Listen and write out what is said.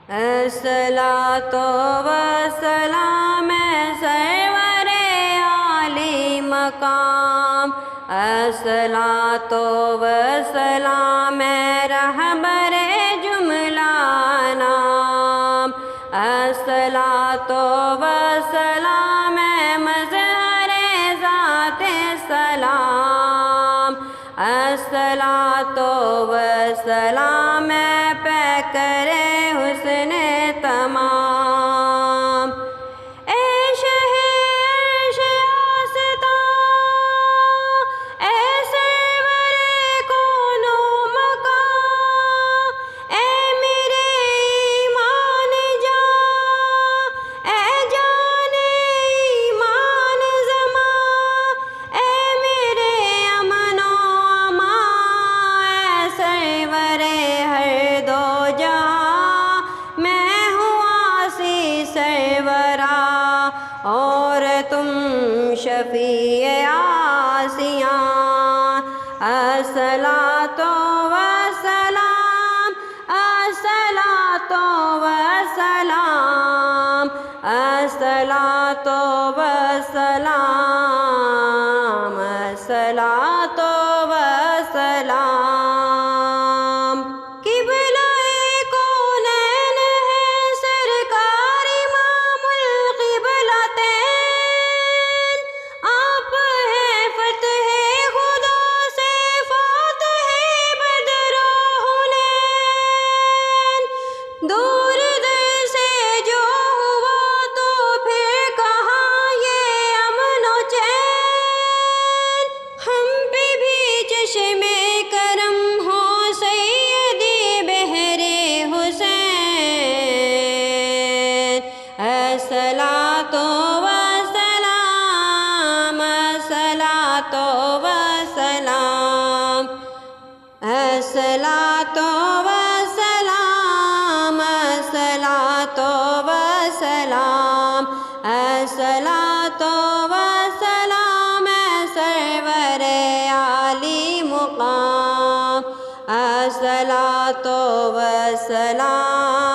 الصلاۃ والسلام سرور عالی مقام، الصلاۃ والسلام رہبر جملہ نام، الصلاۃ والسلام مظہر ذات سلام، الصلاۃ والسلام پیکر حسن تمام۔ اے شہر آستاں، اے سرور کون و مکان، اے میرے ایمان جاں، اے جان ایمان زماں، اے میرے امن و امان، اے سرور ہر دو جہاں، میں ہوں عاصی سرورا اور تم شفیع عاصیان۔ الصلاۃ والسلام، الصلاۃ والسلام، الصلاۃ والسلام، الصلاۃ والسلام۔ قبلہ کونین ہے سرکار امام القبلتین، آپ ہیں فتح خدا سے فاتح بدر و حنین۔ دور دل سے جو ہوا تو پھر کہاں یہ امن و چین، ہم پہ بھی چشم کرم ہو سیدی بہر حسین۔ الصلاۃ والسلام، الصلاۃ والسلام، الصلاۃ والسلام، الصلاۃ والسلام، الصلاۃ والسلام سرور عالی مقام، الصلاۃ والسلام۔